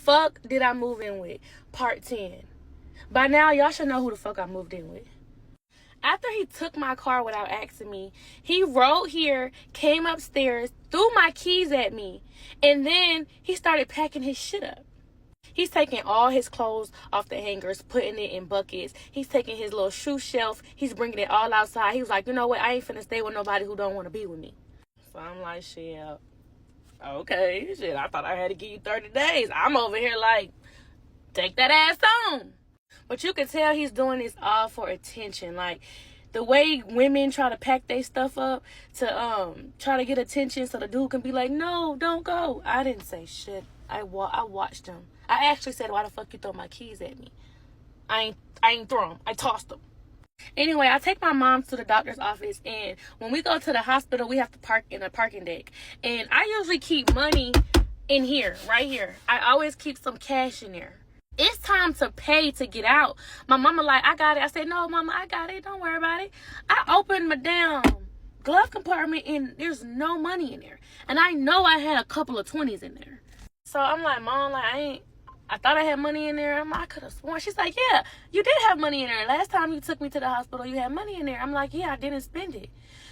fuck did I move in with? Part 10. By now, y'all should know who the fuck I moved in with. After he took my car without asking me, he rode here, came upstairs, threw my keys at me, and then he started packing his shit up. He's taking all his clothes off the hangers, putting it in buckets. He's taking his little shoe shelf. He's bringing it all outside. He was like, you know what? I ain't finna stay with nobody who don't want to be with me. So I'm like, shit, okay, shit, I thought I had to give you 30 days. I'm over here like, take that ass on. But you can tell he's doing this all for attention. Like, the way women try to pack their stuff up to try to get attention so the dude can be like, no, don't go. I didn't say shit. I watched him. I actually said, why the fuck you throw my keys at me? I ain't throw them. I tossed them. Anyway, I take my mom to the doctor's office, and when we go to the hospital, we have to park in a parking deck. And I usually keep money in here, right here. I always keep some cash in there. It's time to pay to get out. My mama like, I got it. I said, no, mama, I got it. Don't worry about it. I opened my damn glove compartment, and there's no money in there. And I know I had a couple of 20s in there. So I'm like, Mom, like, I thought I had money in there. I could have sworn. She's like, yeah, you did have money in there. Last time you took me to the hospital, you had money in there. I'm like, yeah, I didn't spend it.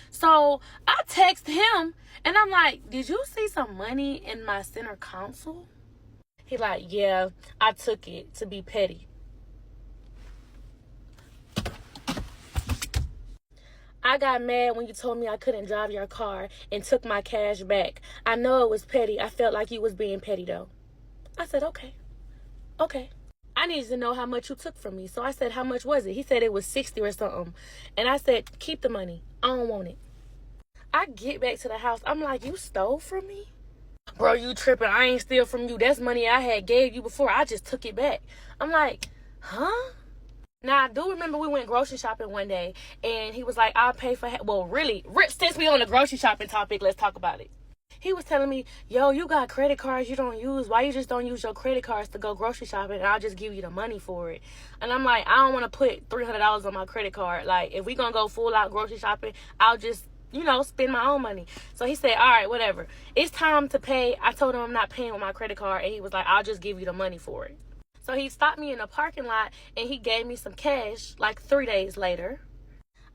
So I text him, and I'm like, did you see some money in my center console? He like, yeah, I took it to be petty. I got mad when you told me I couldn't drive your car and took my cash back. I know it was petty. I felt like you was being petty, though. I said, okay. I needed to know how much you took from me. So I said, how much was it? He said it was 60 or something. And I said, keep the money. I don't want it. I get back to the house. I'm like, you stole from me? Bro, you tripping. I ain't steal from you. That's money I had gave you before. I just took it back. I'm like, huh? Now, I do remember we went grocery shopping one day, and he was like, I'll pay for... Well, really, since we on the grocery shopping topic, let's talk about it. He was telling me, yo, you got credit cards you don't use. Why you just don't use your credit cards to go grocery shopping, and I'll just give you the money for it? And I'm like, I don't want to put $300 on my credit card. Like, if we going to go full out grocery shopping, I'll just... spend my own money. So he said, all right, whatever. It's time to pay. I told him I'm not paying with my credit card. And he was like, I'll just give you the money for it. So he stopped me in the parking lot and he gave me some cash like 3 days later.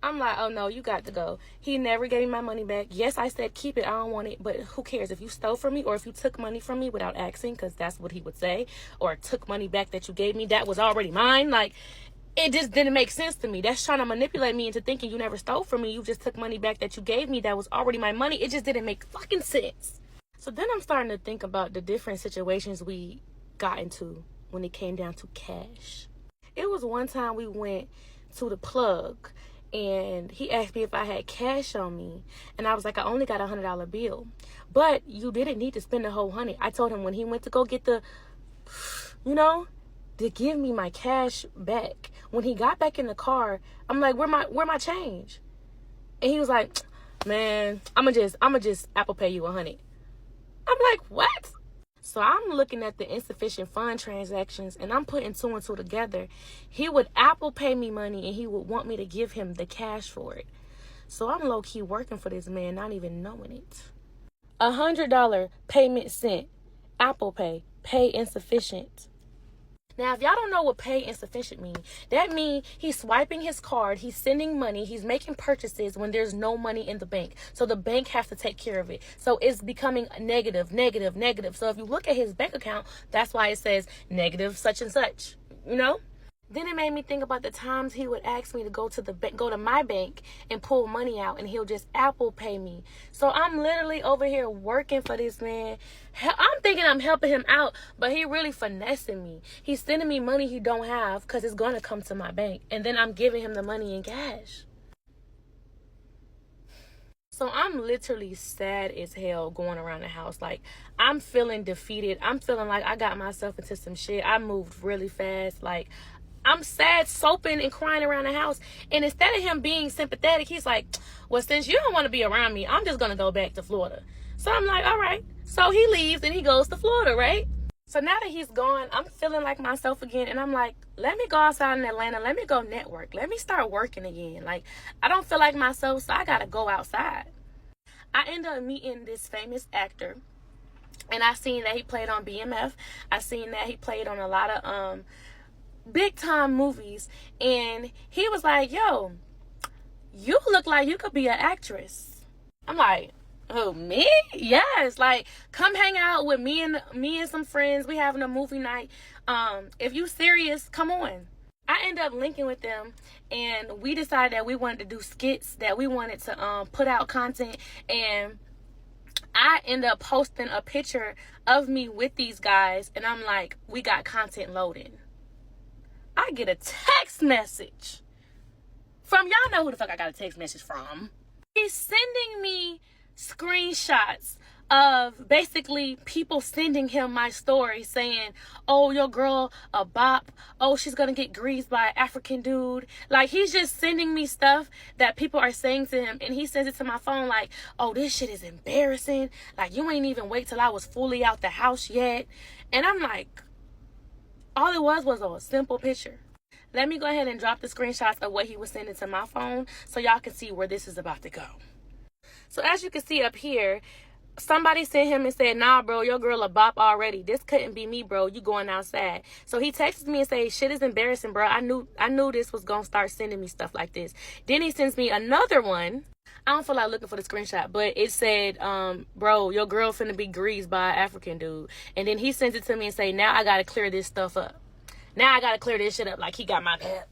I'm like, oh no, you got to go. He never gave me my money back. Yes, I said, keep it. I don't want it. But who cares if you stole from me or if you took money from me without asking, because that's what he would say, or took money back that you gave me that was already mine. Like, it just didn't make sense to me. That's trying to manipulate me into thinking you never stole from me. You just took money back that you gave me that was already my money. It just didn't make fucking sense. So then I'm starting to think about the different situations we got into when it came down to cash. It was one time we went to the plug and he asked me if I had cash on me. And I was like, I only got $100 bill. But you didn't need to spend the whole 100. I told him when he went to go get the, to give me my cash back. When he got back in the car, I'm like, where my change? And he was like, man, I'ma just Apple Pay you 100. I'm like, what? So I'm looking at the insufficient fund transactions and I'm putting 2 and 2 together. He would Apple Pay me money and he would want me to give him the cash for it. So I'm low-key working for this man, not even knowing it. $100 payment sent. Apple Pay insufficient. Now, if y'all don't know what pay insufficient means, that means he's swiping his card, he's sending money, he's making purchases when there's no money in the bank. So the bank has to take care of it. So it's becoming negative. So if you look at his bank account, that's why it says negative such and such, Then it made me think about the times he would ask me to go to my bank and pull money out, and he'll just Apple Pay me. So I'm literally over here working for this man. I'm thinking I'm helping him out, but he really finessing me. He's sending me money he don't have because it's going to come to my bank, and then I'm giving him the money in cash. So I'm literally sad as hell going around the house. Like, I'm feeling defeated. I'm feeling like I got myself into some shit. I moved really fast. Like, I'm sad, soaping and crying around the house. And instead of him being sympathetic, he's like, well, since you don't want to be around me, I'm just going to go back to Florida. So I'm like, all right. So he leaves and he goes to Florida, right? So now that he's gone, I'm feeling like myself again. And I'm like, let me go outside in Atlanta. Let me go network. Let me start working again. Like, I don't feel like myself, so I got to go outside. I end up meeting this famous actor. And I seen that he played on BMF. I seen that he played on a lot of big time movies. And he was like, yo, you look like you could be an actress. I'm like, oh, me? Yes. Like, come hang out with me and some friends. We having a movie night. If you serious, come on. I ended up linking with them, and we decided that we wanted to do skits, that we wanted to put out content. And I end up posting a picture of me with these guys, and I'm like, we got content loading. I get a text message from, y'all know who the fuck I got a text message from. He's sending me screenshots of basically people sending him my story saying, oh, your girl a bop, oh, she's gonna get greased by an African dude. Like, he's just sending me stuff that people are saying to him, and he sends it to my phone like, oh, this shit is embarrassing, like, you ain't even wait till I was fully out the house yet. And I'm like, all it was a simple picture. Let me go ahead and drop the screenshots of what he was sending to my phone so y'all can see where this is about to go. So as you can see up here, somebody sent him and said, nah, bro, your girl a bop already. This couldn't be me, bro. You going outside. So he texts me and says, shit is embarrassing, bro. I knew this was going to start sending me stuff like this. Then he sends me another one. I don't feel like looking for the screenshot, but it said, bro, your girl finna be greased by an African dude. And then he sends it to me and say, now I got to clear this stuff up. Now I got to clear this shit up like he got my back.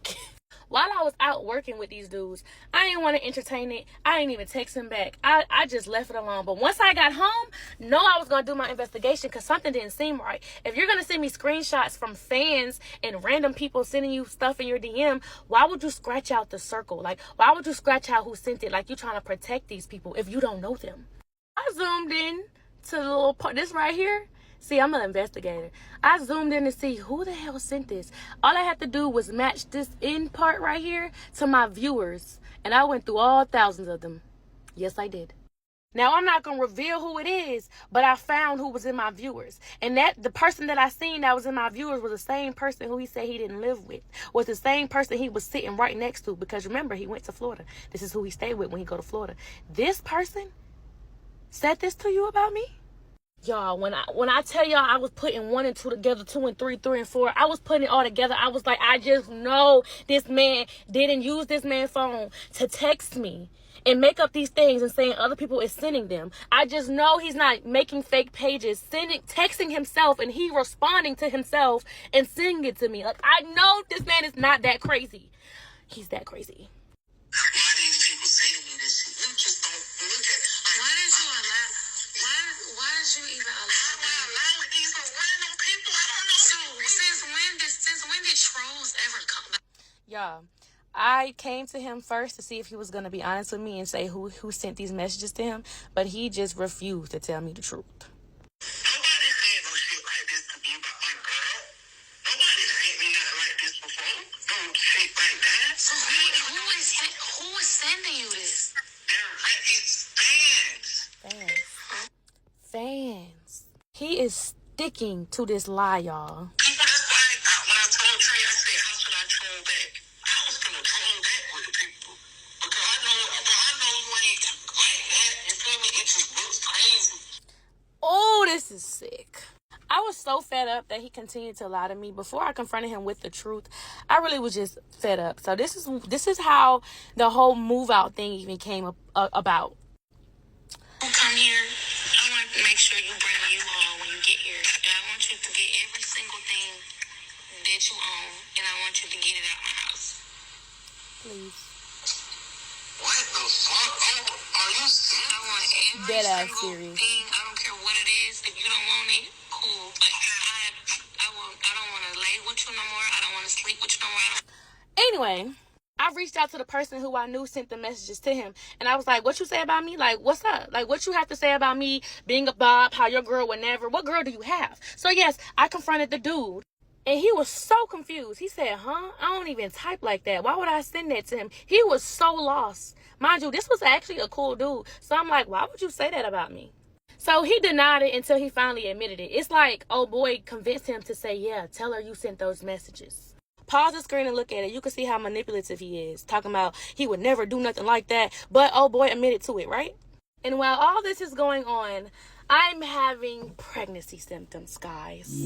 While I was out working with these dudes, I didn't want to entertain it. I didn't even text him back. I just left it alone. But once I got home, I was going to do my investigation because something didn't seem right. If you're going to send me screenshots from fans and random people sending you stuff in your DM, why would you scratch out the circle? Like, why would you scratch out who sent it? Like, you're trying to protect these people if you don't know them. I zoomed in to the little part, this right here. See, I'm an investigator. I zoomed in to see who the hell sent this. All I had to do was match this end part right here to my viewers. And I went through all thousands of them. Yes, I did. Now, I'm not going to reveal who it is, but I found who was in my viewers. And the person that I seen that was in my viewers was the same person who he said he didn't live with. Was the same person he was sitting right next to. Because remember, he went to Florida. This is who he stayed with when he go to Florida. This person said this to you about me? Y'all, when I tell y'all I was putting 1 and 2 together, 2 and 3, 3 and 4, I was putting it all together. I was like, I just know this man didn't use this man's phone to text me and make up these things and saying other people is sending them. I just know he's not making fake pages, texting himself, and he responding to himself and sending it to me. Like, I know this man is not that crazy. He's that crazy. Why these people sending me this shit? You just don't look at. Why did you even allow with these random people? I don't know. So since when did trolls ever come? Y'all, I came to him first to see if he was going to be honest with me and say who sent these messages to him, but he just refused to tell me the truth. Nobody said no shit like this to me about my girl. Nobody sent me nothing like this before. No shit like that. So who is sending you this? It's fans. Fans. He is sticking to this lie, y'all. People, that's why when I told Trey, I said, how should I troll back? I was gonna troll back with the people. Because I know you ain't like that. You feel me? It just looks crazy. Oh, this is sick. I was so fed up that he continued to lie to me. Before I confronted him with the truth, I really was just fed up. So this is how the whole move out thing even came about. Come here. I want to make sure you bring you all when you get here. And I want you to get every single thing that you own, and I want you to get it out my house. Please. What the fuck? Oh, are you serious? I want every single thing. I don't care what it is. If you don't want it, cool. But I don't want to lay with you no more. I don't want to sleep with you no more. Anyway, I reached out to the person who I knew sent the messages to him. And I was like, what you say about me? Like, what's up? Like, what you have to say about me being a bop, how your girl would never. What girl do you have? So, yes, I confronted the dude. And he was so confused. He said, I don't even type like that. Why would I send that to him? He was so lost. Mind you, this was actually a cool dude. So I'm like, why would you say that about me? So he denied it until he finally admitted it. It's like, oh boy convinced him to say, yeah, tell her you sent those messages. Pause the screen and look at it. You can see how manipulative he is. Talking about he would never do nothing like that. But oh boy admitted to it, right? And while all this is going on, I'm having pregnancy symptoms, guys.